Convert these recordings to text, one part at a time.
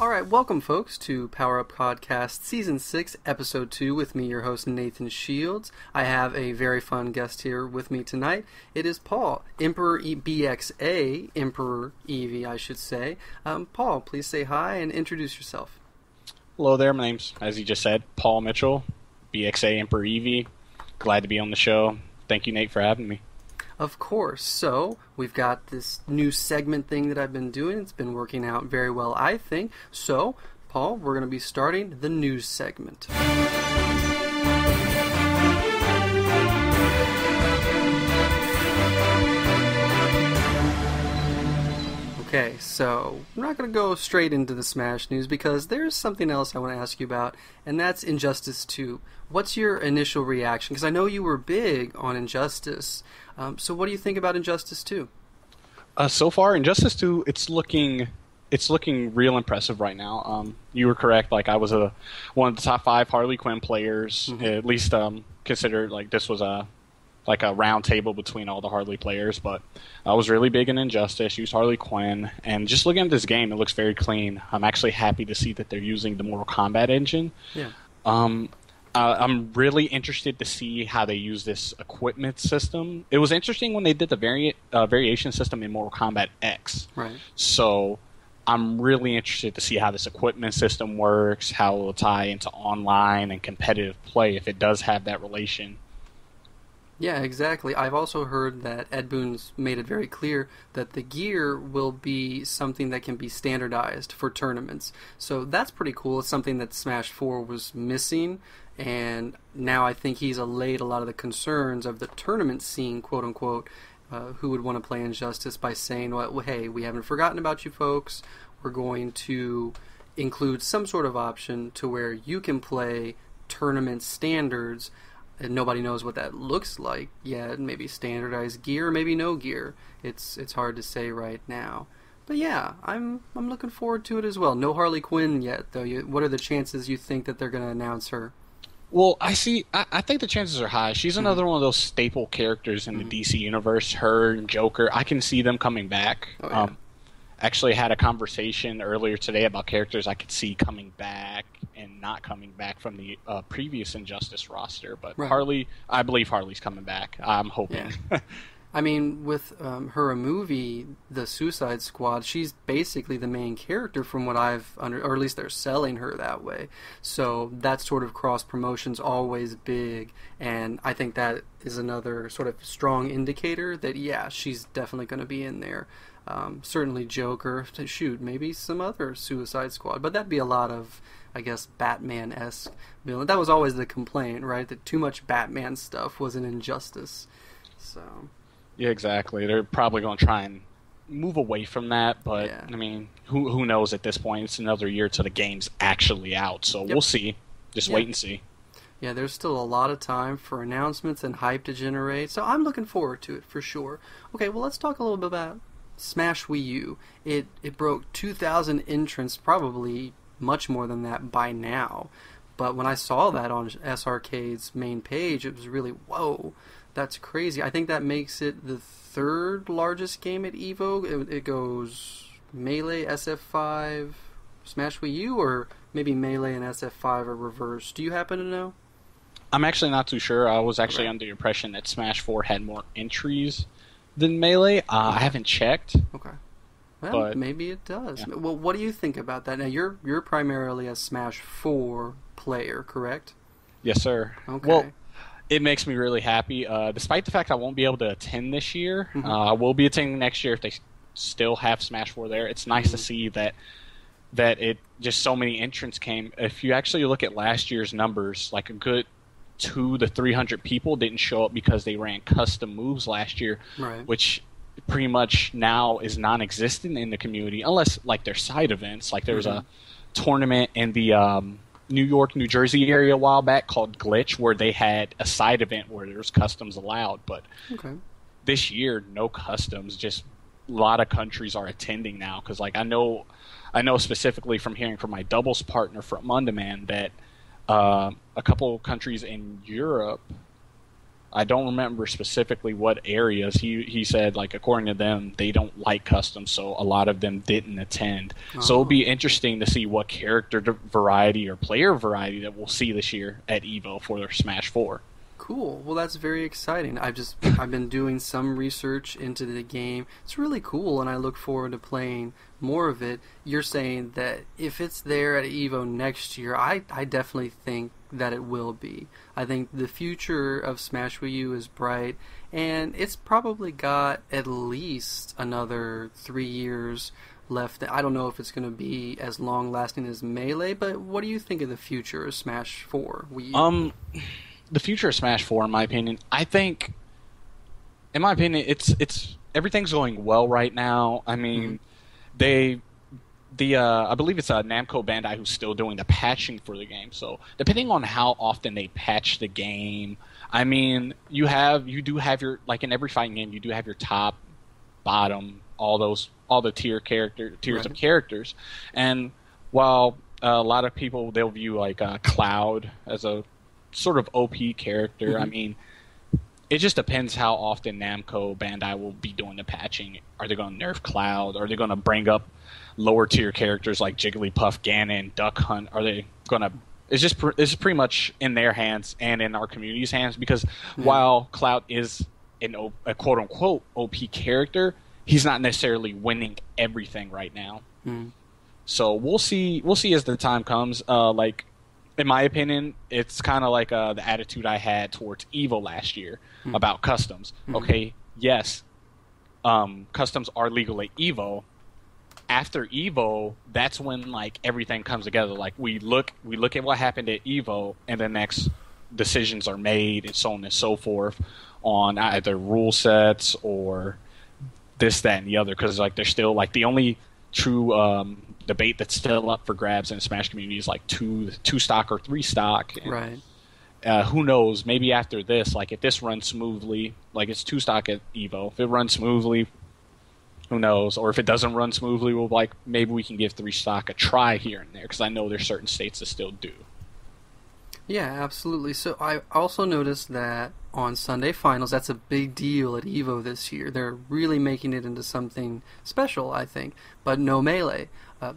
All right, welcome folks to PowerUp Podcast Season 6, Episode 2 with me, your host Nathan Shields. I have a very fun guest here with me tonight. It is Paul, Emperor BxA, Emperor Eevee, I should say. Paul, please say hi and introduce yourself. Hello there, my name's, as you just said, Paul Mitchell, BxA, Emperor Eevee. Glad to be on the show. Thank you, Nate, for having me. Of course. So, we've got this new segment thing that I've been doing. It's been working out very well, I think. So, Paul, we're going to be starting the news segment. Okay, so we're not going to go straight into the Smash news because there's something else I want to ask you about, and that's Injustice 2. What's your initial reaction? Because I know you were big on Injustice. So what do you think about Injustice 2? So far, Injustice 2, it's looking real impressive right now. You were correct. Like, I was one of the top 5 Harley Quinn players. Mm-hmm. At least considered like this was a round table between all the Harley players. But I was really big in Injustice. Used Harley Quinn, and just looking at this game, it looks very clean. I'm actually happy to see that they're using the Mortal Kombat engine. Yeah. I'm really interested to see how they use this equipment system. It was interesting when they did the variation system in Mortal Kombat X. Right. So I'm really interested to see how this equipment system works, how it will tie into online and competitive play if it does have that relation. Yeah, exactly. I've also heard that Ed Boon's made it very clear that the gear will be something that can be standardized for tournaments. So that's pretty cool. It's something that Smash 4 was missing, and now I think he's allayed a lot of the concerns of the tournament scene, quote-unquote, who would want to play Injustice by saying, well, hey, we haven't forgotten about you folks. We're going to include some sort of option to where you can play tournament standards, and nobody knows what that looks like yet. Maybe standardized gear, maybe no gear. It's hard to say right now. But yeah, I'm looking forward to it as well. No Harley Quinn yet, though. What are the chances you think that they're going to announce her? Well, I think the chances are high. She's another one of those staple characters in the DC universe. Her and Joker, I can see them coming back. Oh, yeah. Actually had a conversation earlier today about characters I could see coming back and not coming back from the previous Injustice roster. But right. Harley, I believe Harley's coming back. I'm hoping. Yeah. I mean, with her movie, The Suicide Squad, she's basically the main character from what I've or at least they're selling her that way. So that sort of cross-promotion's always big, and I think that is another sort of strong indicator that, yeah, she's definitely going to be in there. Certainly Joker, shoot, maybe some other Suicide Squad, but that'd be a lot of, I guess, Batman-esque villain. That was always the complaint, right? That too much Batman stuff was an injustice. So, yeah, exactly. They're probably going to try and move away from that, but yeah. I mean, who knows at this point? It's another year till the game's actually out, so We'll see. Just wait and see. Yeah, there's still a lot of time for announcements and hype to generate, so I'm looking forward to it for sure. Okay, well, let's talk a little bit about Smash Wii U. It broke 2,000 entrants, probably much more than that by now. But when I saw that on SRK's main page, it was really, whoa, that's crazy. I think that makes it the third largest game at EVO. It goes Melee, SF5, Smash Wii U, or maybe Melee and SF5 are reversed. Do you happen to know? I'm actually not too sure. I was actually under the impression that Smash 4 had more entries than Melee. I haven't checked. Okay. Well, but maybe it does. Yeah. Well, what do you think about that? Now, you're primarily a Smash 4 player, correct? Yes, sir. Okay. Well, it makes me really happy. Despite the fact I won't be able to attend this year, I will be attending next year if they still have Smash 4 there. It's nice to see that it just so many entrants came. If you actually look at last year's numbers, like a good 200 to 300 people didn't show up because they ran custom moves last year, right. Which pretty much now is non-existent in the community, unless like there's side events. Like there was a tournament in the New York, New Jersey area a while back called Glitch, where they had a side event where there's customs allowed. But this year, no customs. Just a lot of countries are attending now because, like, I know specifically from hearing from my doubles partner from Mundaman that a couple of countries in Europe, I don't remember specifically what areas. He said, like, according to them, they don't like customs, so a lot of them didn't attend. So it'll be interesting to see what character variety or player variety that we'll see this year at EVO for their Smash 4. Cool. Well, that's very exciting. I've been doing some research into the game. It's really cool, and I look forward to playing more of it. You're saying that if it's there at EVO next year, I definitely think that it will be. I think the future of Smash Wii U is bright, and it's probably got at least another 3 years left. I don't know if it's going to be as long-lasting as Melee, but what do you think of the future of Smash 4 Wii U? The future of Smash 4, in my opinion, I think, in my opinion, it's everything's going well right now. I mean, I believe it's Namco Bandai who's still doing the patching for the game. So depending on how often they patch the game, I mean, you do have your, like in every fighting game, you do have your top, bottom, all the tiers of characters, and while a lot of people, they'll view like Cloud as a sort of OP character. I mean, it just depends how often Namco Bandai will be doing the patching. Are they going to nerf Cloud? Are they going to bring up lower tier characters like Jigglypuff, Ganon, Duck Hunt? Are they going to? It's pretty much in their hands and in our community's hands, because while Cloud is a quote unquote OP character, he's not necessarily winning everything right now. So we'll see as the time comes. Like, in my opinion, it's kind of like the attitude I had towards EVO last year about customs. Okay, yes, customs are legal at EVO. After EVO, that's when like everything comes together. Like we look at what happened at EVO, and the next decisions are made, and so on and so forth, on either rule sets or this, that, and the other. Because like there's still like the only true debate that's still up for grabs in the Smash community is like two stock or 3 stock. And, right. Who knows? Maybe after this, like if this runs smoothly, like it's 2 stock at EVO. If it runs smoothly, who knows? Or if it doesn't run smoothly, we'll like maybe we can give 3 stock a try here and there, because I know there's certain states that still do. Yeah, absolutely. So I also noticed that on Sunday Finals, that's a big deal at EVO this year. They're really making it into something special, I think. But no Melee.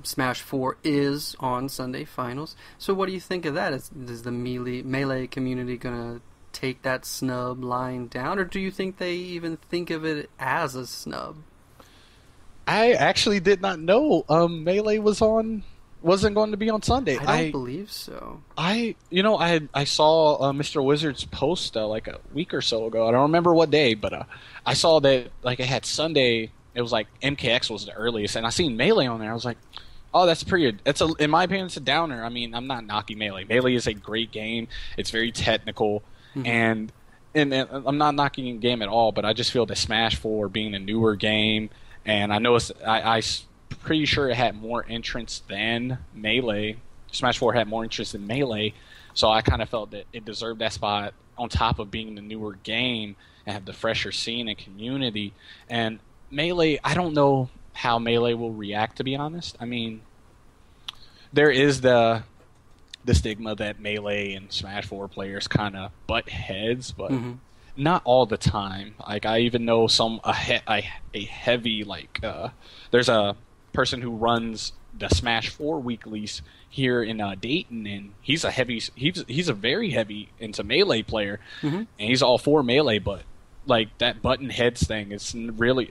Smash 4 is on Sunday Finals. So what do you think of that? Is the Melee community going to take that snub lying down? Or do you think they even think of it as a snub? I actually did not know Melee wasn't going to be on Sunday. I don't believe so. I saw Mr. Wizard's post like a week or so ago. I don't remember what day, but I saw that like it had Sunday. It was like MKX was the earliest, and I seen Melee on there. I was like, oh, that's pretty. In my opinion, it's a downer. I mean, I'm not knocking Melee. Melee is a great game. It's very technical, and I'm not knocking the game at all. But I just feel that Smash 4 being a newer game, and I know I'm pretty sure it had more entrants than Melee. Smash 4 had more interest in Melee, so I kind of felt that it deserved that spot on top of being the newer game and have the fresher scene and community. And Melee, I don't know how Melee will react, to be honest. I mean, there is the stigma that Melee and Smash 4 players kind of butt heads, but not all the time. Like, I even know a heavy, like, there's a person who runs the Smash 4 weeklies here in Dayton, and he's a very heavy into Melee player, and he's all for Melee, but like that button heads thing, it's not really,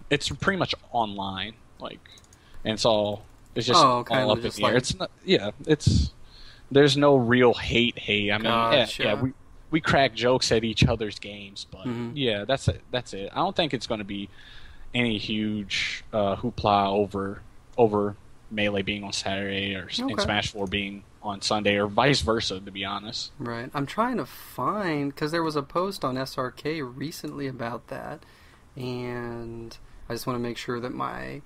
it's pretty much online, like, and it's just all up in the air. It's not, there's no real hate. I mean, we crack jokes at each other's games, but that's it. I don't think it's going to be any huge hoopla over Melee being on Saturday and Smash 4 being on Sunday, or vice versa, to be honest. Right. I'm trying to find, because there was a post on SRK recently about that, and I just want to make sure that my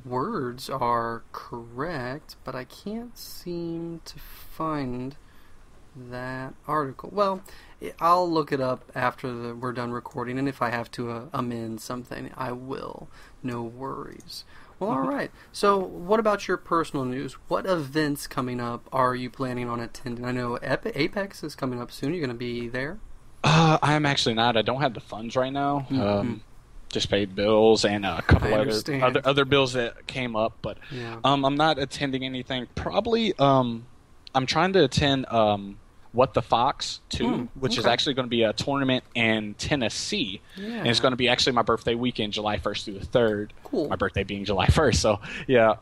words are correct, but I can't seem to find that article. Well, I'll look it up after we're done recording, and if I have to amend something, I will. No worries. Well, all right. So, what about your personal news? What events coming up are you planning on attending? I know Apex is coming up soon. You're going to be there? I'm actually not. I don't have the funds right now. Just paid bills and a couple other bills that came up, but I'm not attending anything. Probably I'm trying to attend What the Fox 2, which is actually going to be a tournament in Tennessee. Yeah. And it's going to be actually my birthday weekend, July 1st through the 3rd. Cool. My birthday being July 1st. So, yeah,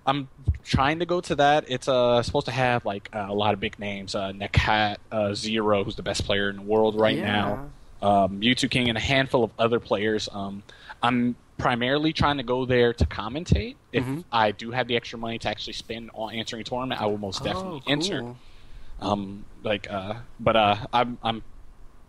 I'm trying to go to that. It's supposed to have like a lot of big names. Nakat, Zero, who's the best player in the world right now. Mewtwo King, and a handful of other players. I'm primarily trying to go there to commentate. If I do have the extra money to actually spend on answering a tournament, I will most definitely enter. But I'm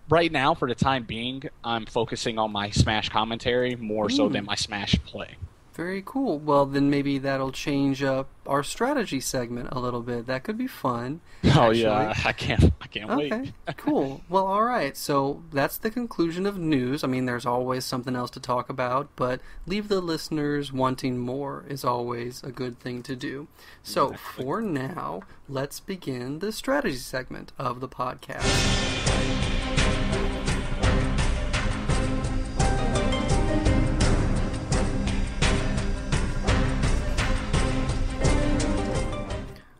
right now, for the time being, I'm focusing on my Smash commentary more so than my Smash play. Very cool. Well, then maybe that'll change up our strategy segment a little bit. That could be fun. Oh, yeah. I can't wait. Okay, cool. Well, all right. So that's the conclusion of news. I mean, there's always something else to talk about, but leave the listeners wanting more is always a good thing to do. So for now, let's begin the strategy segment of the podcast.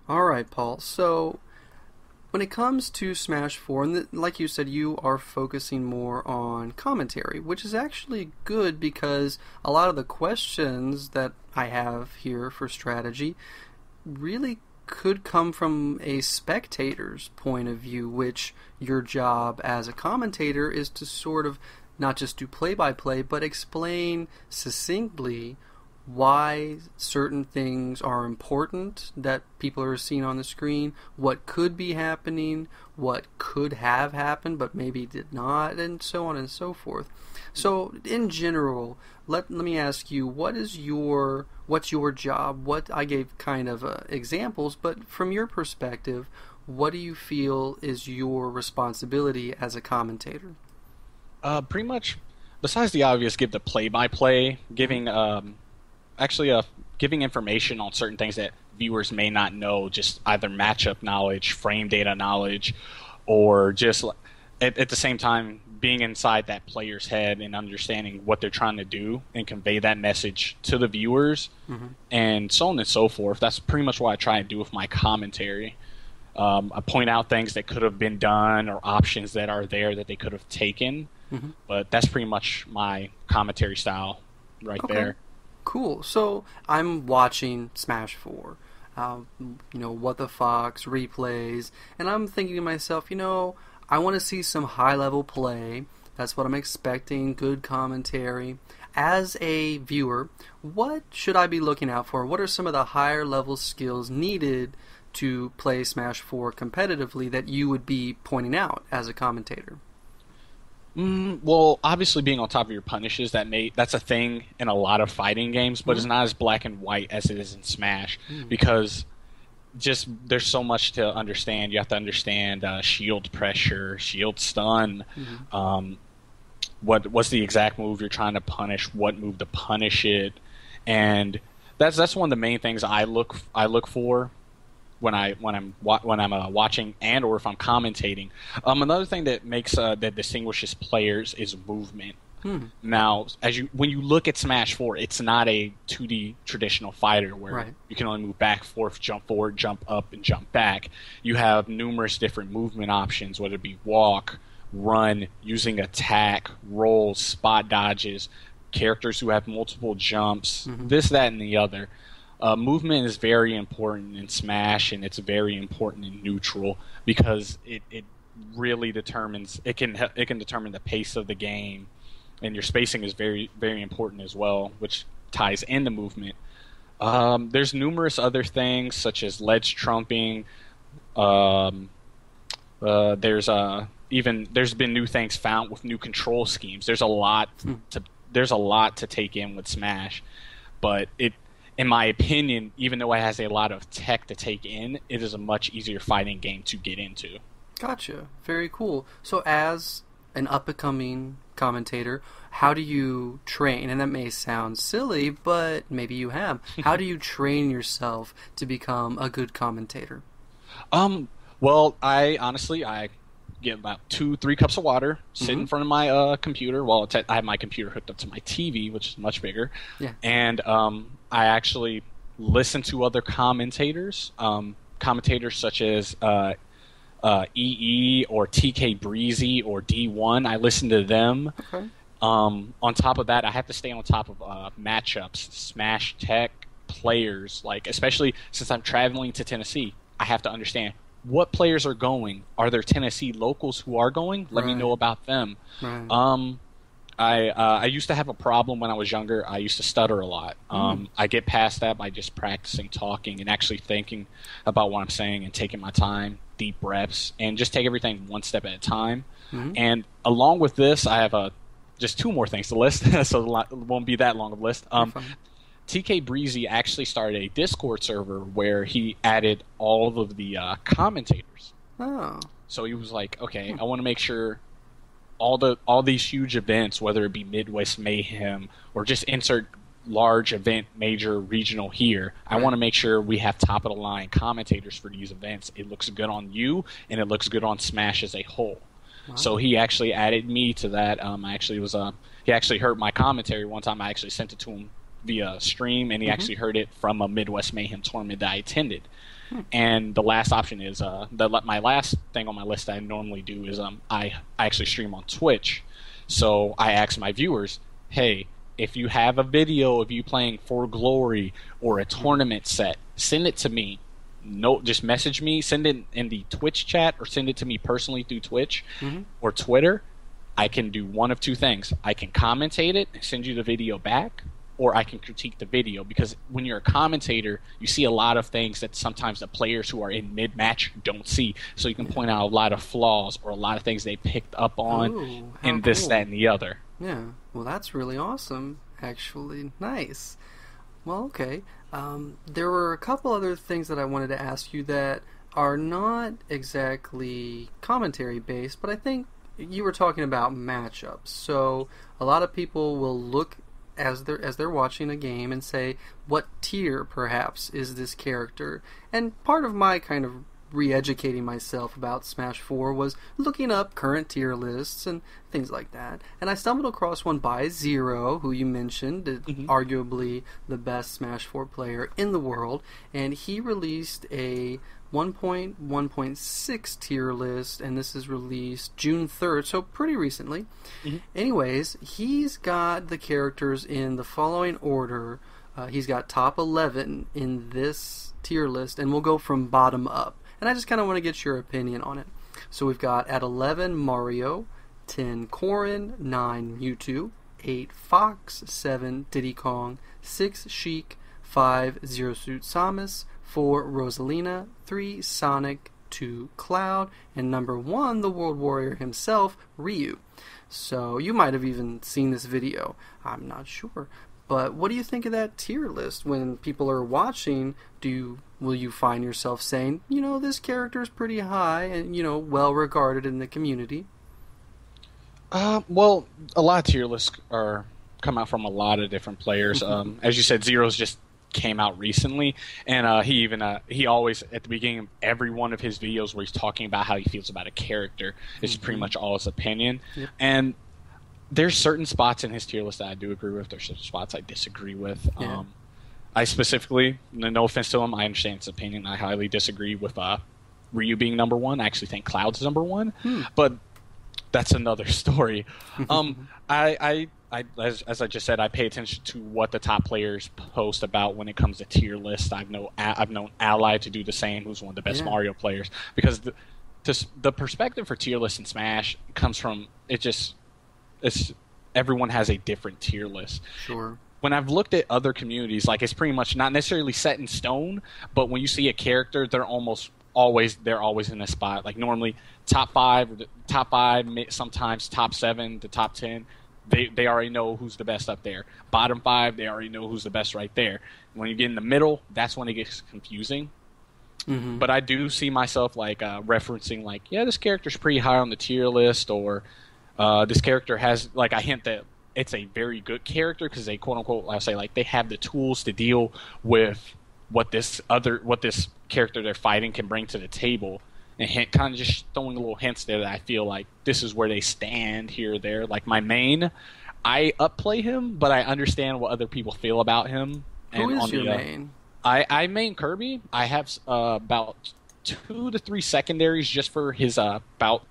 Alright, Paul, so when it comes to Smash 4, and like you said, you are focusing more on commentary, which is actually good because a lot of the questions that I have here for strategy really could come from a spectator's point of view, which your job as a commentator is to sort of not just do play-by-play, but explain succinctly why certain things are important that people are seeing on the screen, what could be happening, what could have happened but maybe did not, and so on and so forth. So in general, let me ask you, what's your job? What I gave kind of examples, but from your perspective, what do you feel is your responsibility as a commentator? Pretty much, besides the obvious, give the play-by-play, giving information on certain things that viewers may not know, just either matchup knowledge, frame data knowledge, or just at the same time being inside that player's head and understanding what they're trying to do and convey that message to the viewers, and so on and so forth. That's pretty much what I try and do with my commentary. I point out things that could have been done or options that are there that they could have taken, but that's pretty much my commentary style there. Cool. So I'm watching Smash 4, What the Fox, replays, and I'm thinking to myself, I want to see some high-level play. That's what I'm expecting, good commentary. As a viewer, what should I be looking out for? What are some of the higher-level skills needed to play Smash 4 competitively that you would be pointing out as a commentator? Well, obviously being on top of your punishes, that's a thing in a lot of fighting games, but it's not as black and white as it is in Smash, because just there's so much to understand. You have to understand shield pressure, shield stun, what's the exact move you're trying to punish, what move to punish it, and that's one of the main things I look for when I'm watching and or if I'm commentating. Another thing that that distinguishes players is movement. Now, when you look at Smash 4, it's not a 2D traditional fighter where you can only move back, forth, jump forward, jump up, and jump back. You have numerous different movement options, whether it be walk, run, using attack, rolls, spot dodges, characters who have multiple jumps, this, that, and the other. Movement is very important in Smash, and it's very important in Neutral because it really determines it can determine the pace of the game, and your spacing is very, very important as well, which ties into movement. There's numerous other things such as ledge trumping. There's been new things found with new control schemes. There's a lot to take in with Smash, but in my opinion, even though it has a lot of tech to take in, it is a much easier fighting game to get into. Gotcha. Very cool. So as an up-and-coming commentator, how do you train? And that may sound silly, but maybe you have. How do you train yourself to become a good commentator? Well, I get about 2-3 cups of water, sit in front of my computer. Well, I have my computer hooked up to my TV, which is much bigger. Yeah. And I actually listen to other commentators, commentators such as EE or TK Breezy or D1. I listen to them. Okay. On top of that, I have to stay on top of matchups, Smash Tech players, like especially since I'm traveling to Tennessee. I have to understand what players are going. Are there Tennessee locals who are going? Let me know about them. Right. I used to have a problem when I was younger. I used to stutter a lot. I get past that by just practicing talking and actually thinking about what I'm saying and taking my time, deep breaths, and just take everything one step at a time. And along with this, I have just 2 more things to list, so it won't be that long of a list. TK Breezy actually started a Discord server where he added all of the commentators. Oh. So he was like, okay, I want to make sure all these huge events, whether it be Midwest Mayhem or just insert large event, major, regional here, I want to make sure we have top of the line commentators for these events. It looks good on you, and it looks good on Smash as a whole. Wow. So he actually added me to that. He actually heard my commentary one time. I actually sent it to him via stream, and he actually heard it from a Midwest Mayhem tournament that I attended. And the last option is my last thing on my list that I normally do is I actually stream on Twitch. So I ask my viewers, hey, if you have a video of you playing For Glory or a tournament set, send it to me. No, just message me, send it in the Twitch chat, or send it to me personally through Twitch or Twitter. I can do one of 2 things. I can commentate it and send you the video back, or I can critique the video, because when you're a commentator, you see a lot of things that sometimes the players who are in mid-match don't see. So you can point out a lot of flaws or a lot of things they picked up on and this, that, and the other. Yeah, well, that's really awesome, actually. Nice. Well, okay. There were a couple other things that I wanted to ask you that are not exactly commentary-based, but I think you were talking about matchups. So a lot of people will look as they're watching a game and say, what tier perhaps is this character? And part of my kind of re-educating myself about Smash 4 was looking up current tier lists and things like that. And I stumbled across one by Zero, who you mentioned, arguably the best Smash 4 player in the world, and he released a 1.1.6 tier list, and this is released June 3rd, so pretty recently. Anyways, he's got the characters in the following order. He's got top 11 in this tier list, and we'll go from bottom up. And I just kind of want to get your opinion on it. So we've got at 11 Mario, 10 Corrin, 9 Mewtwo, 8 Fox, 7 Diddy Kong, 6 Sheik, 5 Zero Suit Samus, 4 Rosalina, 3 Sonic, 2 Cloud, and number 1, the World Warrior himself, Ryu. So you might have even seen this video. I'm not sure. But what do you think of that tier list? When people are watching, will you find yourself saying, this character is pretty high and, well regarded in the community? Well, a lot of tier lists come out from a lot of different players. As you said, Zero's just came out recently, and he always, at the beginning of every one of his videos where he's talking about how he feels about a character, it's pretty much all his opinion. And there's certain spots in his tier list that I do agree with. There's certain spots I disagree with. I specifically, no offense to him, I understand his opinion. I highly disagree with Ryu being number 1. I actually think Cloud's number 1, but that's another story. As I just said, I pay attention to what the top players post about when it comes to tier lists. I've known Ally to do the same, who's one of the best Mario players, because the perspective for tier lists in Smash comes from everyone has a different tier list. Sure. When I've looked at other communities, like, it's pretty much not necessarily set in stone, but when you see a character, they're always in a spot. Like, normally top 5, sometimes top 7 to top 10. They already know who's the best up there. Bottom 5, they already know who's the best right there. When you get in the middle, that's when it gets confusing. But I do see myself referencing this character's pretty high on the tier list, or This character has, like, I hint that it's a very good character because they, quote unquote, I'll say, like, they have the tools to deal with what this character they're fighting can bring to the table, and kind of just throwing little hints there that I feel like this is where they stand here or there. Like my main, I upplay him, but I understand what other people feel about him. Who is your main? I main Kirby. I have about 2 to 3 secondaries just for his about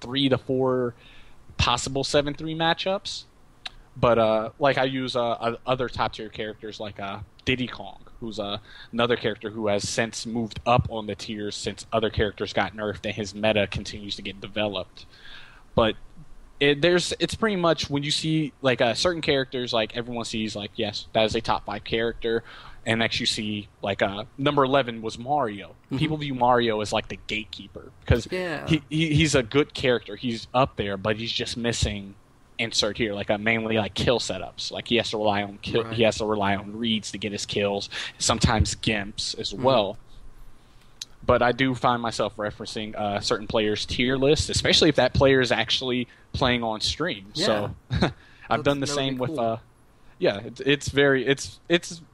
3 to 4 possible 7-3 matchups. But like I use other top tier characters like Diddy Kong, who's another character who has since moved up on the tiers since other characters got nerfed and his meta continues to get developed. But it's pretty much when you see like certain characters, like everyone sees like, yes, that is a top 5 character, and next you see like number 11 was Mario. Mm-hmm. People view Mario as like the gatekeeper because he's a good character. He's up there, but he's just missing insert here, like mainly like kill setups. Like he has to rely on he has to rely on reads to get his kills. Sometimes gimps as well. But I do find myself referencing certain players' tier lists, especially if that player is actually playing on stream. Yeah. So I've done the same with.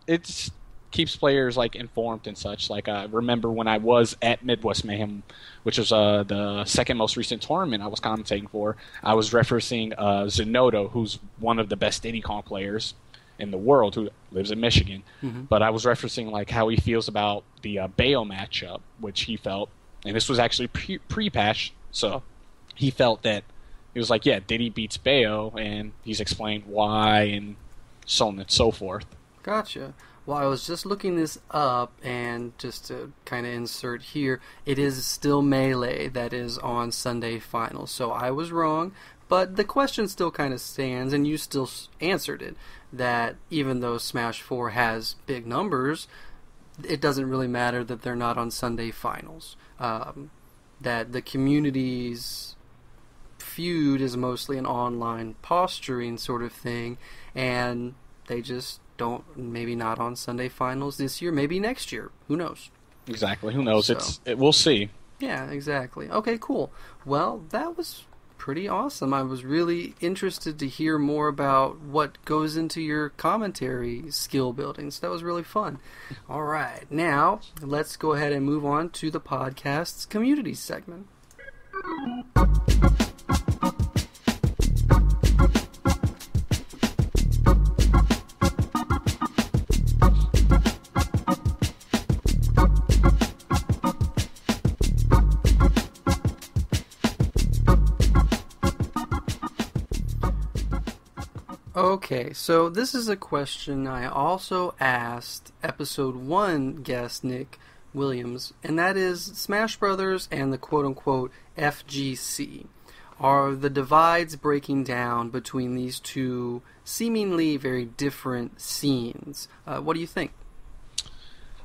It's keeps players like informed and such. Like I remember when I was at Midwest Mayhem, which was the second most recent tournament I was commentating for, I was referencing Zenodo, who's one of the best Diddy Kong players in the world, who lives in Michigan. Mm-hmm. But I was referencing like how he feels about the Bayo matchup, which he felt, and this was actually pre-patch, so he felt that he was like, yeah, Diddy beats Bayo, and he's explained why and so on and so forth. Gotcha. Well, I was just looking this up, and just to kind of insert here, it is still Melee that is on Sunday Finals. So I was wrong, but the question still kind of stands, and you still answered it, that even though Smash 4 has big numbers, it doesn't really matter that they're not on Sunday Finals. That the community's feud is mostly an online posturing sort of thing, and they just maybe not on Sunday Finals this year, maybe next year. Who knows? Exactly. Who knows? We'll see. Yeah, exactly. Okay, cool. Well, that was pretty awesome. I was really interested to hear more about what goes into your commentary skill building. So that was really fun. All right. Now, let's go ahead and move on to the podcast's community segment. Okay, so this is a question I also asked episode 1 guest Nick Williams, and that is Smash Brothers and the quote-unquote FGC. Are the divides breaking down between these two seemingly very different scenes? What do you think?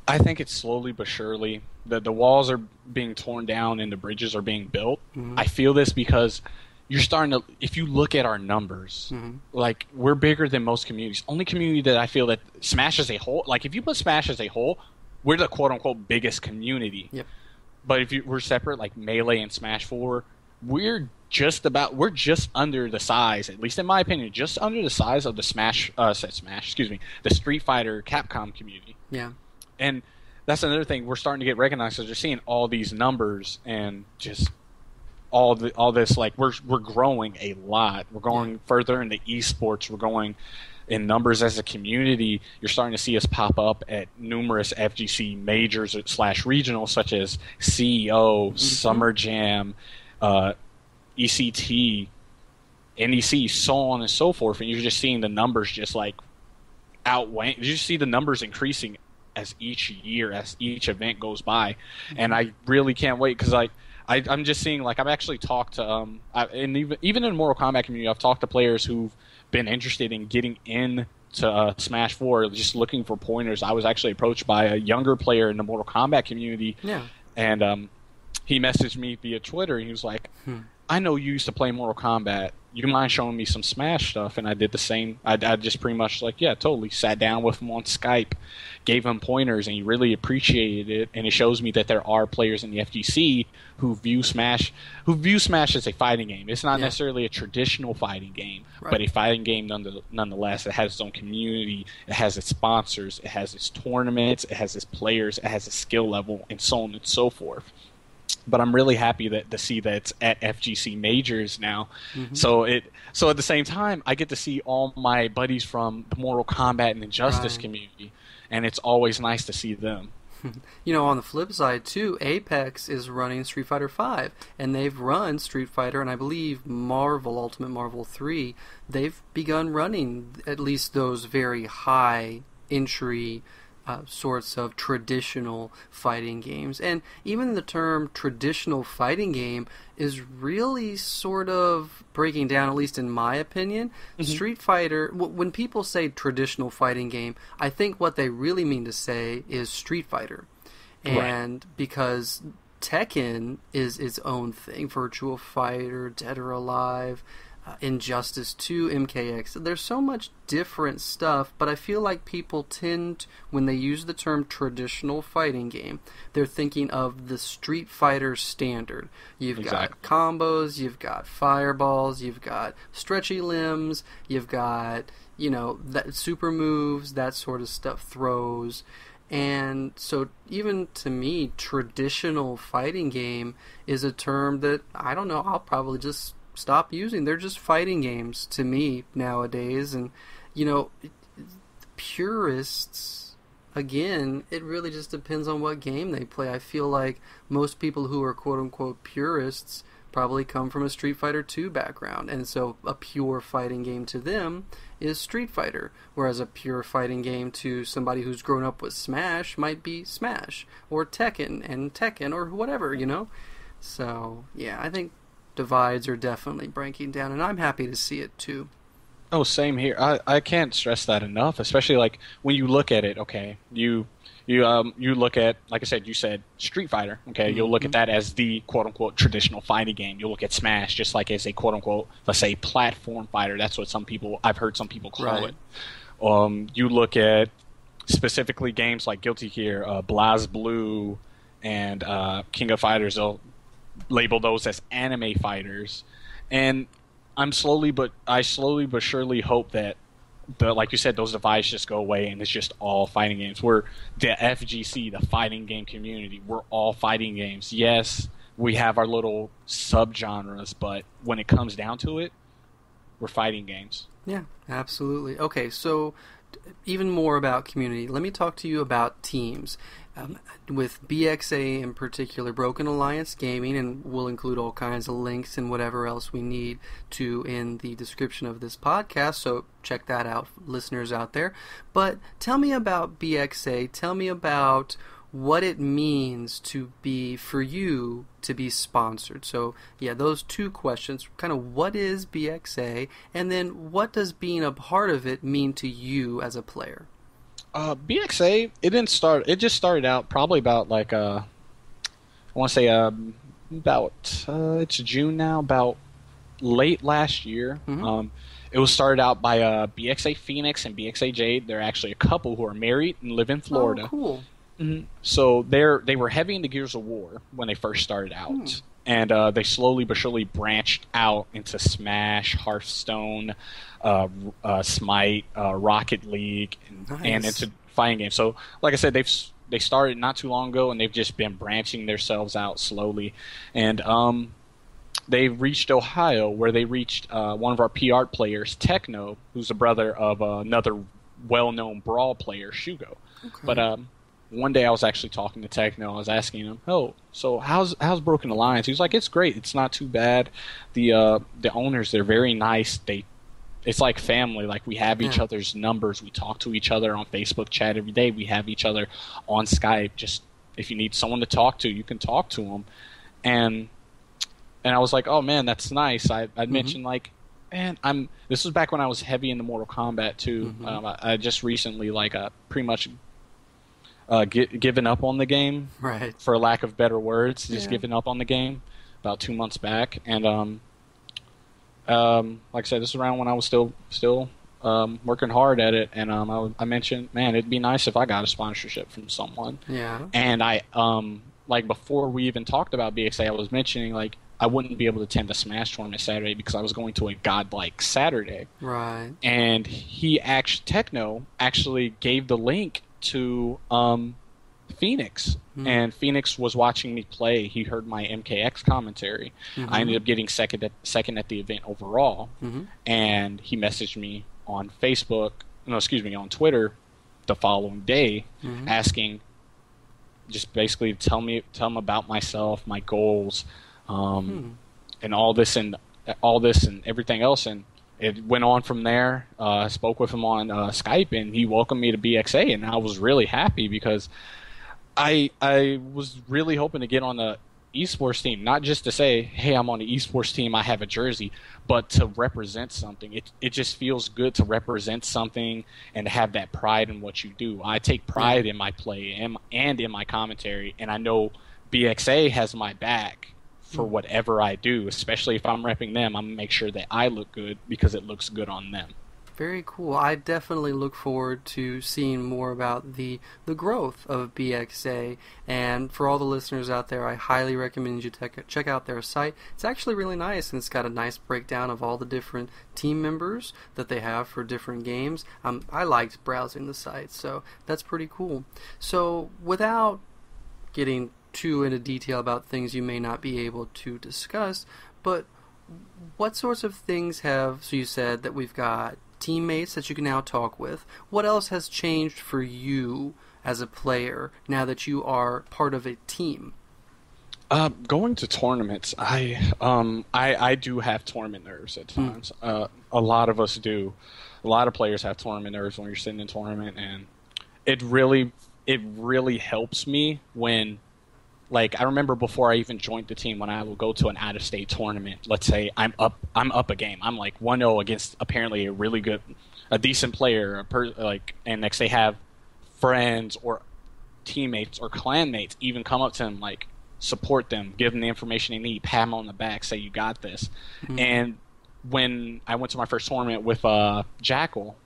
I think it's slowly but surely. The walls are being torn down and the bridges are being built. Mm-hmm. I feel this because you're starting to, if you look at our numbers, like we're bigger than most communities. Only community that I feel that Smash as a whole, like if you put Smash as a whole, we're the quote unquote biggest community. Yep. But if we're separate, like Melee and Smash 4, we're just under the size, at least in my opinion, just under the size of the the Street Fighter Capcom community. Yeah. And that's another thing, we're starting to get recognized because you're seeing all these numbers and just all this, like we're growing a lot. We're going further into esports. We're going in numbers as a community. You're starting to see us pop up at numerous FGC majors / regionals such as CEO, Summer Jam, ECT, NEC, so on and so forth. And you're just seeing the numbers just like outweigh. You just see the numbers increasing as each year, as each event goes by. And I really can't wait because I'm just seeing, like, I've actually talked to, and even in the Mortal Kombat community, I've talked to players who've been interested in getting into Smash 4, just looking for pointers. I was actually approached by a younger player in the Mortal Kombat community, and he messaged me via Twitter, and he was like, I know you used to play Mortal Kombat. You mind showing me some Smash stuff? And I did the same. I just pretty much like, yeah, totally. Sat down with him on Skype, gave him pointers, and he really appreciated it. And it shows me that there are players in the FGC who view Smash as a fighting game. It's not necessarily a traditional fighting game, but a fighting game nonetheless. It has its own community. It has its sponsors. It has its tournaments. It has its players. It has its skill level, and so on and so forth. But I'm really happy to see that it's at FGC Majors now. Mm-hmm. So at the same time, I get to see all my buddies from the Mortal Kombat and Injustice community, and it's always nice to see them. You know, on the flip side too, Apex is running Street Fighter V, and they've run Street Fighter, and I believe Ultimate Marvel 3. They've begun running at least those very high entry sorts of traditional fighting games. And even the term traditional fighting game is really sort of breaking down, at least in my opinion. Mm-hmm. Street Fighter, when people say traditional fighting game, I think what they really mean to say is Street Fighter. And because Tekken is its own thing, Virtua Fighter, Dead or Alive, Injustice 2, MKX. There's so much different stuff, but I feel like people tend, when they use the term traditional fighting game, they're thinking of the Street Fighter standard. You've got combos, you've got fireballs, you've got stretchy limbs, you've got, that super moves, that sort of stuff, throws. And so even to me, traditional fighting game is a term that, I don't know, I'll probably just stop using. They're just fighting games to me nowadays. And purists, again, it really just depends on what game they play. I feel like most people who are quote unquote purists probably come from a Street Fighter 2 background, and so a pure fighting game to them is Street Fighter, whereas a pure fighting game to somebody who's grown up with Smash might be Smash or Tekken or whatever, So yeah, I think divides are definitely breaking down, and I'm happy to see it too. Oh, same here. I can't stress that enough, especially like when you look at it. Okay, you look at, like I said, you said Street Fighter. Okay, you'll look at that as the quote unquote traditional fighting game. You'll look at Smash just like as a quote unquote, let's say, platform fighter. That's what I've heard some people call it. You look at specifically games like Guilty Gear, BlazBlue, and King of Fighters. They'll label those as anime fighters, and I slowly but surely hope that like you said, those divides just go away and it's just all fighting games. We're the FGC, the fighting game community. We're all fighting games. Yes, we have our little subgenres, but when it comes down to it, we're fighting games. Yeah, absolutely. Okay, so even more about community. Let me talk to you about teams. With BxA in particular, Broken Alliance Gaming, and we'll include all kinds of links and whatever else we need to in the description of this podcast, so check that out, listeners out there. But tell me about BxA. Tell me about what it means for you to be sponsored. So yeah, those two questions, kind of what is BxA, and then what does being a part of it mean to you as a player? BxA, it just started out probably about like I want to say it's June now, about late last year. Mm-hmm. It was started out by BxA Phoenix and BxA Jade. They're actually a couple who are married and live in Florida. Oh, cool. Mm-hmm. So they were heavy into Gears of War when they first started out. And they slowly but surely branched out into Smash, Hearthstone, Smite, Rocket League, and into fighting games. So, like I said, they started not too long ago, and they've just been branching themselves out slowly. And they've reached Ohio, where they reached one of our PR players, Techno, who's the brother of another well-known Brawl player, Shugo. Okay. But one day I was actually talking to Techno. I was asking him, "Oh, so how's Broken Alliance?" He was like, "It's great. It's not too bad. The owners, they're very nice. It's like family. Like we have each other's numbers. We talk to each other on Facebook chat every day. We have each other on Skype. Just if you need someone to talk to, you can talk to them." And I was like, "Oh man, that's nice." I'd mentioned like, "Man, this was back when I was heavy into Mortal Kombat too. I just recently pretty much." Given up on the game, right? For lack of better words, just giving up on the game. about 2 months back, and like I said, this is around when I was still working hard at it, and I mentioned, man, it'd be nice if I got a sponsorship from someone. Yeah. And I like before we even talked about BxA, I was mentioning like I wouldn't be able to attend the Smash tournament Saturday because I was going to a Godlike Saturday. Right. And Techno actually gave the link to Phoenix, and Phoenix was watching me play. He heard my MKX commentary. I ended up getting second at the event overall, and he messaged me on on Twitter the following day, asking, just basically tell him about myself, my goals, and all this and everything else, and it went on from there. I spoke with him on Skype, and he welcomed me to BxA, and I was really happy because I was really hoping to get on the esports team, not just to say, hey, I'm on the esports team, I have a jersey, but to represent something. It just feels good to represent something and to have that pride in what you do. I take pride in my play and in my commentary, and I know BxA has my back for whatever I do, especially if I'm repping them. I'm going to make sure that I look good because it looks good on them. Very cool. I definitely look forward to seeing more about the growth of BxA, and for all the listeners out there, I highly recommend you check out their site. It's actually really nice, and it's got a nice breakdown of all the different team members that they have for different games. I liked browsing the site, so that's pretty cool. So without getting too into detail about things you may not be able to discuss, but what sorts of things so you said that we've got teammates that you can now talk with. What else has changed for you as a player now that you are part of a team? Going to tournaments, I do have tournament nerves at times. A lot of us do. A lot of players have tournament nerves when you're sitting in tournament, and it really helps me when, like, I remember before I even joined the team, when I would go to an out-of-state tournament, let's say I'm up a game. I'm like 1-0 against apparently a decent player, and next they have friends or teammates or clanmates even come up to them, like, support them, give them the information they need, pat them on the back, say you got this. And when I went to my first tournament with Jackal,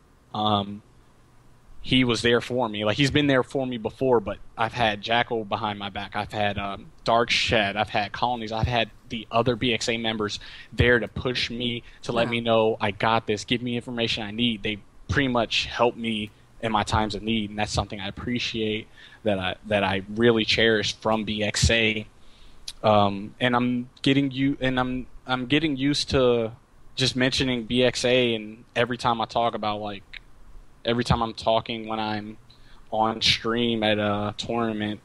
he was there for me. Like, he's been there for me before, but I've had Jackal behind my back. I've had Dark Shed. I've had Colonies. I've had the other BxA members there to push me, to let me know I got this, give me information I need. They pretty much help me in my times of need, and that's something I appreciate, that I really cherish from BxA. And I'm getting used to just mentioning BxA, and every time I talk about, like, every time I'm talking when I'm on stream at a tournament,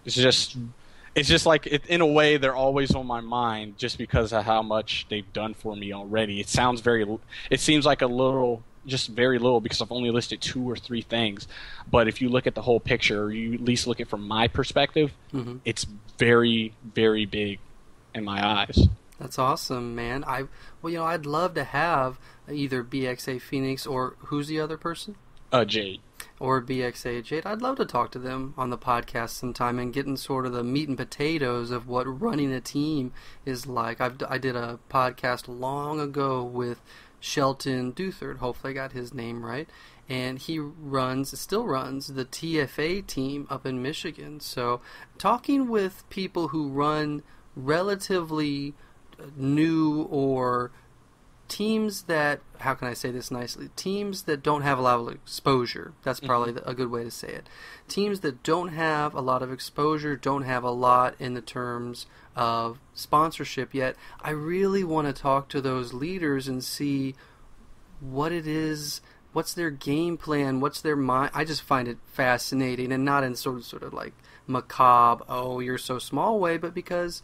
it's just like, in a way, they're always on my mind just because of how much they've done for me already. It seems like just very little because I've only listed 2 or 3 things. But if you look at the whole picture, or you at least look at it from my perspective, it's very, very big in my eyes. That's awesome, man. I'd love to have either BxA Phoenix, or who's the other person? Jade. Or BxA Jade. I'd love to talk to them on the podcast sometime and getting sort of the meat and potatoes of what running a team is like. I did a podcast long ago with Shelton Duthard. Hopefully I got his name right. And he still runs the TFA team up in Michigan. So talking with people who run relatively new, or teams that, how can I say this nicely, teams that don't have a lot of exposure. That's probably a good way to say it. Teams that don't have a lot of exposure, don't have a lot in the terms of sponsorship yet. I really want to talk to those leaders and see what it is, what's their game plan, what's their mind. I just find it fascinating, and not in sort of like macabre, oh, you're so small way, but because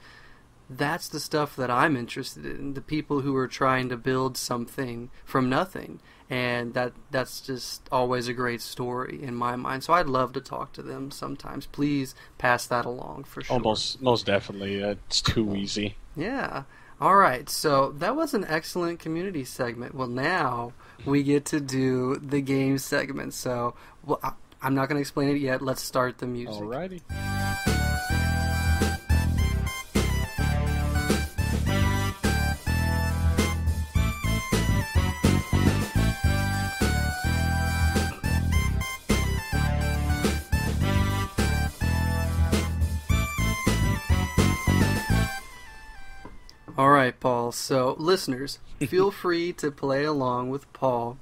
that's the stuff that I'm interested in, the people who are trying to build something from nothing, and that's just always a great story in my mind. So I'd love to talk to them sometimes. Please pass that along for sure. Most definitely. It's too easy. Yeah. All right, so that was an excellent community segment. Well, now we get to do the game segment. So I'm not going to explain it yet. Let's start the music. Alrighty. All right, Paul. So, listeners, feel free to play along with Paul.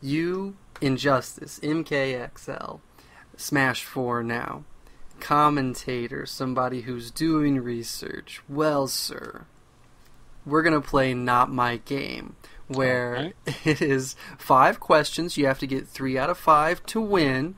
You, Injustice, MKXL, Smash 4 now. Commentator, somebody who's doing research. Well, sir, we're going to play Not My Game, where it is 5 questions. You have to get 3 out of 5 to win.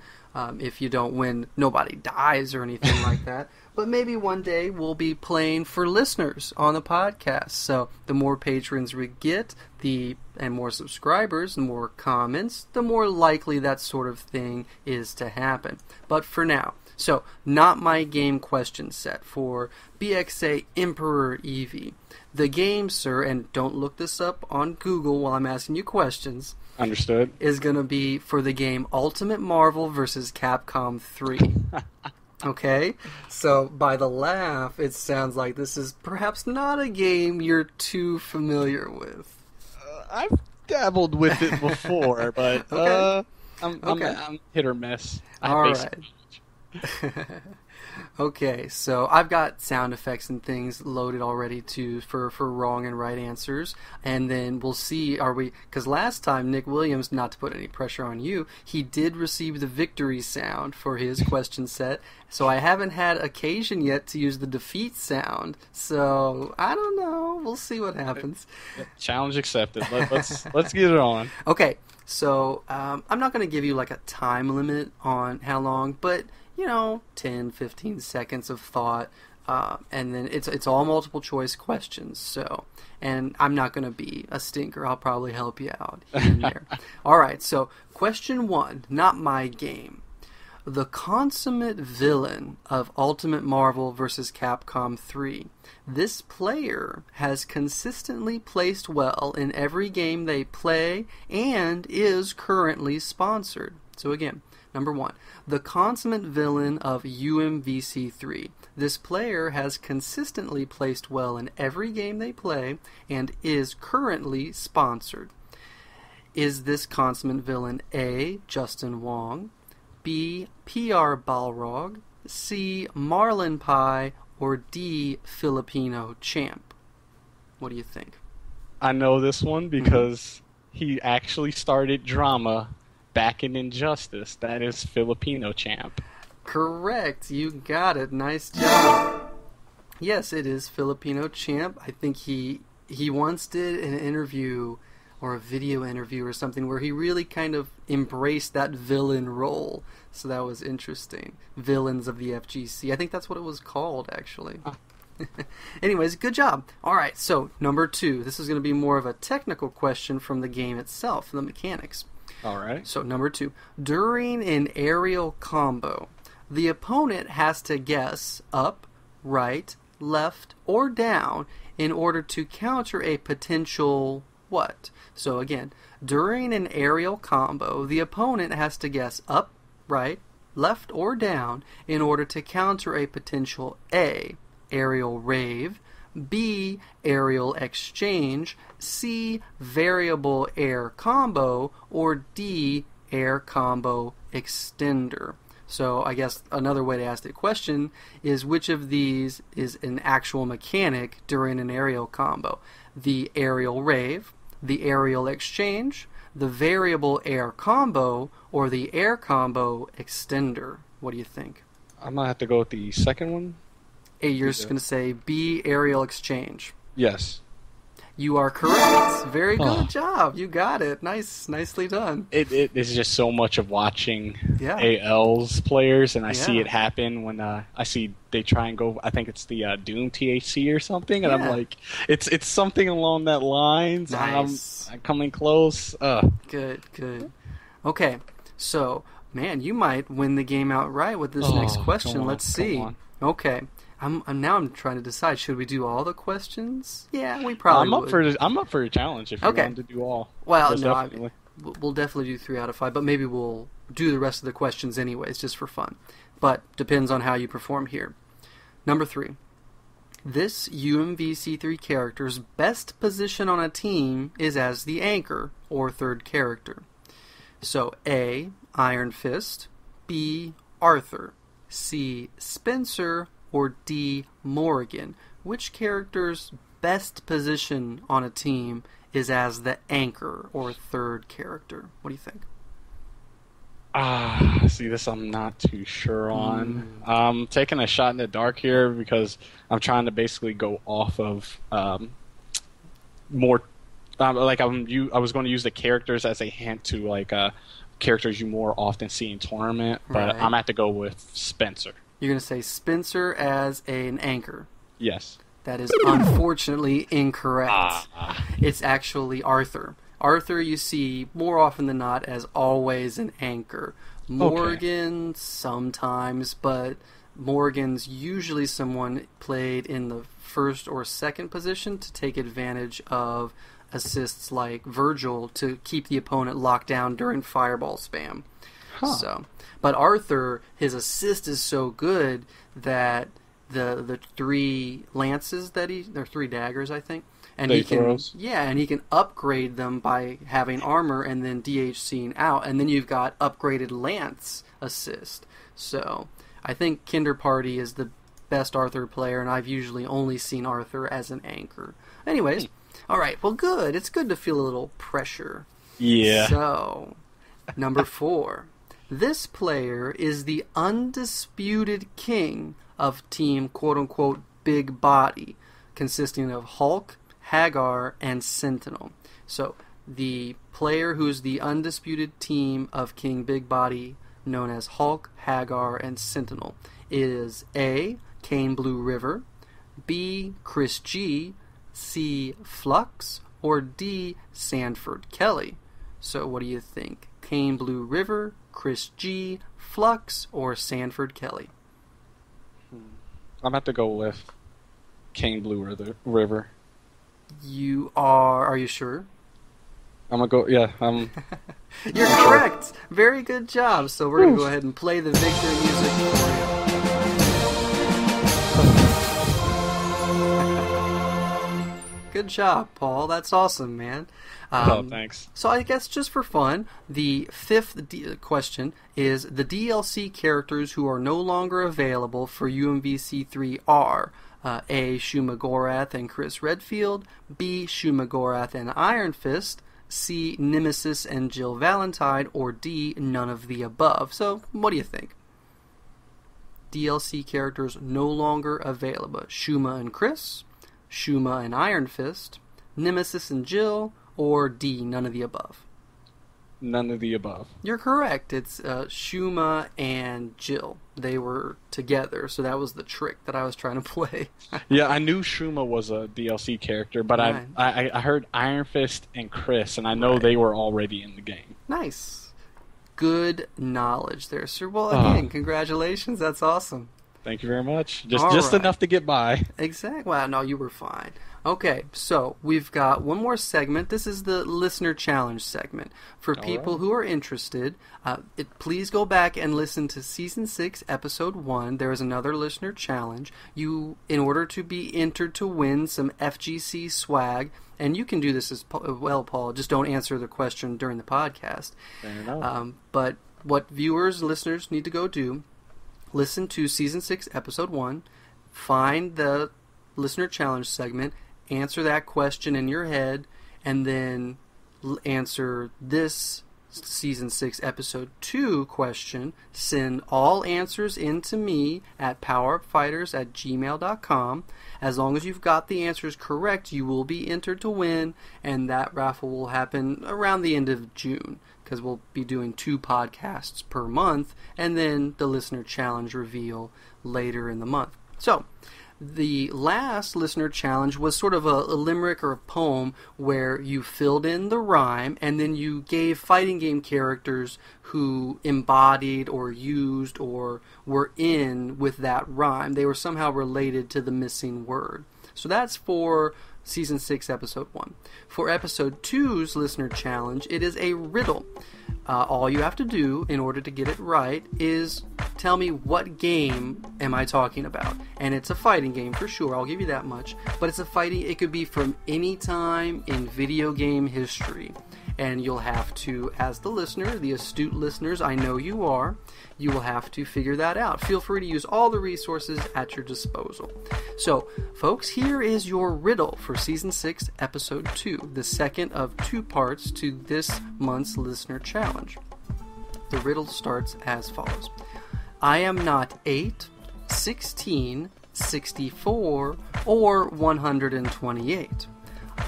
If you don't win, nobody dies or anything like that. But maybe one day we'll be playing for listeners on the podcast. So the more patrons we get, and more subscribers, and more comments, the more likely that sort of thing is to happen. But for now, so Not My Game question set for BxA Emperor Eevee. The game, sir, and don't look this up on Google while I'm asking you questions. Understood. Is going to be for the game Ultimate Marvel vs. Capcom 3. Okay? So, by the laugh, it sounds like this is perhaps not a game you're too familiar with. I've dabbled with it before, but okay. I'm hit or miss. All right. Okay, so I've got sound effects and things loaded already too for wrong and right answers, and then we'll see, because last time Nick Williams, not to put any pressure on you, he did receive the victory sound for his question set, so I haven't had occasion yet to use the defeat sound, so I don't know, we'll see what happens. Challenge accepted. Let's get it on. Okay, so I'm not going to give you like a time limit on how long, but 10, 15 seconds of thought, and then it's all multiple choice questions. So, and I'm not going to be a stinker. I'll probably help you out here and there. All right. So, question 1, Not My Game. The consummate villain of Ultimate Marvel vs. Capcom 3. This player has consistently placed well in every game they play and is currently sponsored. So again, number 1, the consummate villain of UMVC3. This player has consistently placed well in every game they play and is currently sponsored. Is this consummate villain A. Justin Wong, B. PR Balrog, C. Marlin Pie, or D. Filipino Champ? What do you think? I know this one because he actually started drama back in Injustice. That is Filipino Champ. Correct. You got it. Nice job. Yes, it is Filipino Champ. I think he once did an interview or a video interview or something where he really kind of embraced that villain role. So that was interesting. Villains of the FGC. I think that's what it was called, actually. Anyways, good job. All right, so number 2. This is going to be more of a technical question from the game itself, the mechanics. All right. So number 2. During an aerial combo, the opponent has to guess up, right, left, or down in order to counter a potential what? So again, during an aerial combo, the opponent has to guess up, right, left, or down in order to counter a potential A, aerial rave, B, aerial exchange, C, variable air combo, or D, air combo extender. So I guess another way to ask the question is, which of these is an actual mechanic during an aerial combo? The aerial rave, the aerial exchange, the variable air combo, or the air combo extender? What do you think? I'm going to have to go with the second one. Hey, you're just going to say B, aerial exchange. Yes. You are correct. Very good job. You got it. Nicely done. It is just so much of watching Yeah. AL's players, and I see it happen when I see they try and go. I think it's the Doom THC or something, and I'm like, it's something along that lines. Nice. I'm coming close. Good. Okay, so man, you might win the game outright with this next question. Let's see. Okay. I'm trying to decide. Should we do all the questions? Yeah, we probably would. I'm up for a challenge if you want to do all. Well, no, we'll definitely do 3 out of 5, but maybe we'll do the rest of the questions anyways, just for fun. But depends on how you perform here. Number 3. This UMVC3 character's best position on a team is as the anchor, or third character. So A, Iron Fist, B, Arthur, C, Spencer, or D, Morrigan. Which character's best position on a team is as the anchor or third character? What do you think? See, this I'm not too sure on. I'm taking a shot in the dark here because I'm trying to basically go off of more. I was going to use the characters as a hint to like characters you more often see in tournament, but I'm going to have to go with Spencer. You're going to say Spencer as an anchor. Yes. That is unfortunately incorrect. It's actually Arthur. Arthur you see more often than not as always an anchor. Morgan sometimes, but Morgan's usually someone played in the first or second position to take advantage of assists like Virgil to keep the opponent locked down during fireball spam. But Arthur, his assist is so good that the 3 lances that they're 3 daggers, I think. And he can upgrade them by having armor and then DHCing out, and then you've got upgraded lance assist. So I think Kinder Party is the best Arthur player, and I've usually only seen Arthur as an anchor. Anyways, all right, well, good. It's good to feel a little pressure. Yeah. So, number 4. This player is the undisputed king of team quote-unquote big body, consisting of Hulk, Hagar, and Sentinel. So, the player who's the undisputed team of King Big Body, known as Hulk, Hagar, and Sentinel, is A. Kane Blue River, B. Chris G, C. Flux, or D. Sanford Kelly. So, what do you think? Kane Blue River, Chris G, Flux, or Sanford Kelly? I'm going to have to go with Kane Blue River. Are you sure? I'm going to go, yeah. You're correct. Very good job. So we're going to go ahead and play the victory music for you. Good job, Paul. That's awesome, man. Thanks. So I guess just for fun, the 5th question is the DLC characters who are no longer available for UMVC3 are A. Shuma Gorath and Chris Redfield, B. Shuma Gorath and Iron Fist, C. Nemesis and Jill Valentine, or D. None of the above. So, what do you think? DLC characters no longer available. Shuma and Chris, Shuma and Iron Fist, Nemesis and Jill, or D. None of the above. None of the above. You're correct. It's Shuma and Jill. They were together, so that was the trick that I was trying to play. Yeah, I knew Shuma was a DLC character, but I heard Iron Fist and Chris, and I know they were already in the game. Nice. Good knowledge there, sir. Well, again, congratulations. That's awesome. Thank you very much. Just enough to get by. Exactly. Well, no, you were fine. Okay, so we've got one more segment. This is the listener challenge segment. For people who are interested, please go back and listen to Season 6, Episode 1. There is another listener challenge. In order to be entered to win some FGC swag, and you can do this as well, Paul, just don't answer the question during the podcast. Fair enough. But what viewers, listeners need to go do, listen to Season 6, Episode 1, find the listener challenge segment, answer that question in your head, and then answer this Season 6, Episode 2 question. Send all answers in to me at powerupfighters@gmail.com. As long as you've got the answers correct, you will be entered to win, and that raffle will happen around the end of June, because we'll be doing 2 podcasts per month, and then the listener challenge reveal later in the month. So, the last listener challenge was sort of a limerick or a poem where you filled in the rhyme and then you gave fighting game characters who embodied or used or were in with that rhyme. They were somehow related to the missing word. So that's for Season 6, Episode 1. For Episode 2's listener challenge, it is a riddle. All you have to do in order to get it right is tell me what game am I talking about. And it's a fighting game for sure, I'll give you that much. But it's a fighting, it could be from any time in video game history. and you'll have to, as the listener, the astute listeners I know you are, you will have to figure that out. Feel free to use all the resources at your disposal. So, folks, here is your riddle for Season 6, Episode 2, the second of 2 parts to this month's listener challenge. The riddle starts as follows. I am not 8, 16, 64, or 128.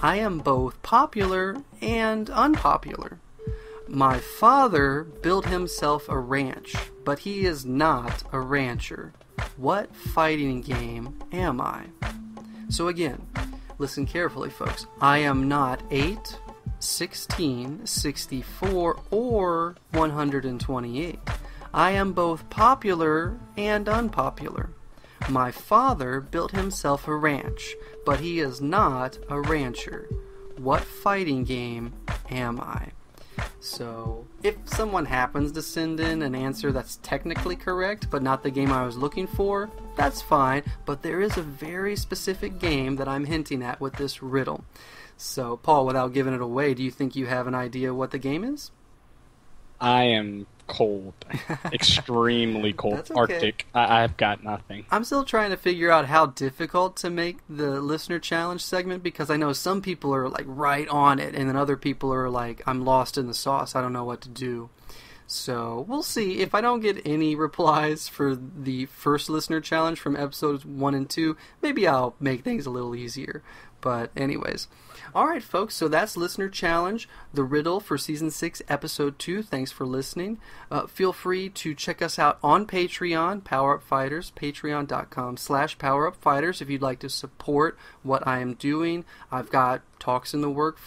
I am both popular and unpopular. My father built himself a ranch, but he is not a rancher. What fighting game am I? So again, listen carefully, folks. I am not 8, 16, 64, or 128. I am both popular and unpopular. My father built himself a ranch, but he is not a rancher. What fighting game am I? So, if someone happens to send in an answer that's technically correct, but not the game I was looking for, that's fine, but there is a very specific game that I'm hinting at with this riddle. So, Paul, without giving it away, do you think you have an idea what the game is? I am cold. Extremely cold. That's okay. Arctic. I've got nothing. I'm still trying to figure out how difficult to make the listener challenge segment, because I know some people are like right on it, and then other people are like, I'm lost in the sauce, I don't know what to do. So we'll see. If I don't get any replies for the first listener challenge from episodes 1 and 2, maybe I'll make things a little easier. But anyways. Alright, folks, so that's Listener Challenge, the riddle for Season 6, Episode 2. Thanks for listening. Feel free to check us out on Patreon, PowerUp Fighters, patreon.com/PowerUp Fighters, if you'd like to support what I am doing. I've got talks in the works,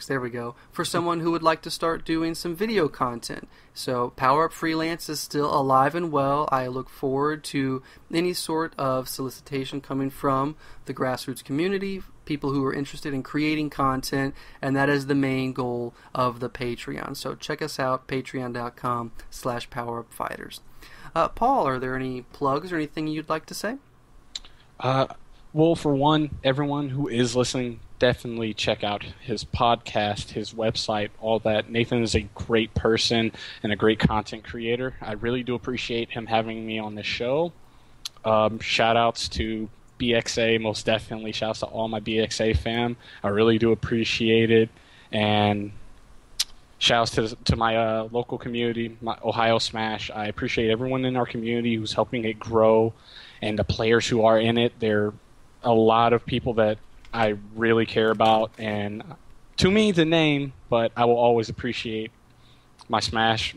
there we go, for someone who would like to start doing some video content. So PowerUp Freelance is still alive and well. I look forward to any sort of solicitation coming from the grassroots community, people who are interested in creating content, and that is the main goal of the Patreon. So check us out, patreon.com/PowerUpFighters. Paul, are there any plugs or anything you'd like to say? Well, for one, everyone who is listening, definitely check out his podcast, his website, all that. Nathan is a great person and a great content creator. I really do appreciate him having me on this show. Shout outs to BxA, most definitely. Shout outs to all my BxA fam. I really do appreciate it. And shout outs to my local community, my Ohio Smash. I appreciate everyone in our community who's helping it grow, and the players who are in it. They're a lot of people that I really care about, and to me, the name, but I will always appreciate my Smash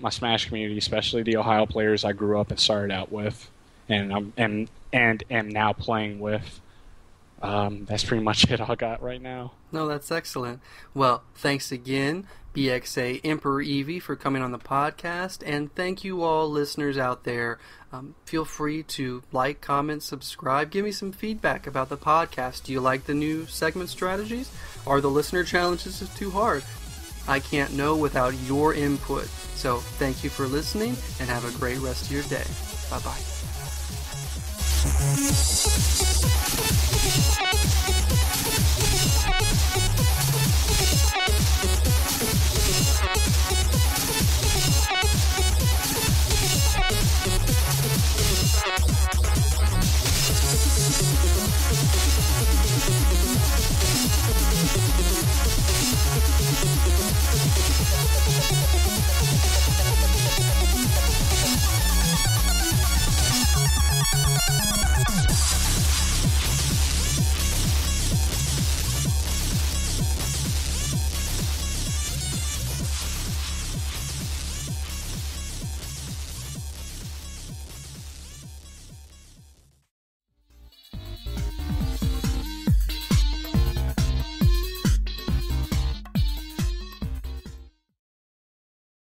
community, especially the Ohio players I grew up and started out with, and am now playing with. That's pretty much it I got right now. No, that's excellent. Well, thanks again, BxA Emperor Eevee, for coming on the podcast, and thank you all listeners out there. Feel free to like, comment, subscribe. Give me some feedback about the podcast. Do you like the new segment strategies? Are the listener challenges too hard? I can't know without your input. So thank you for listening, and have a great rest of your day. Bye-bye.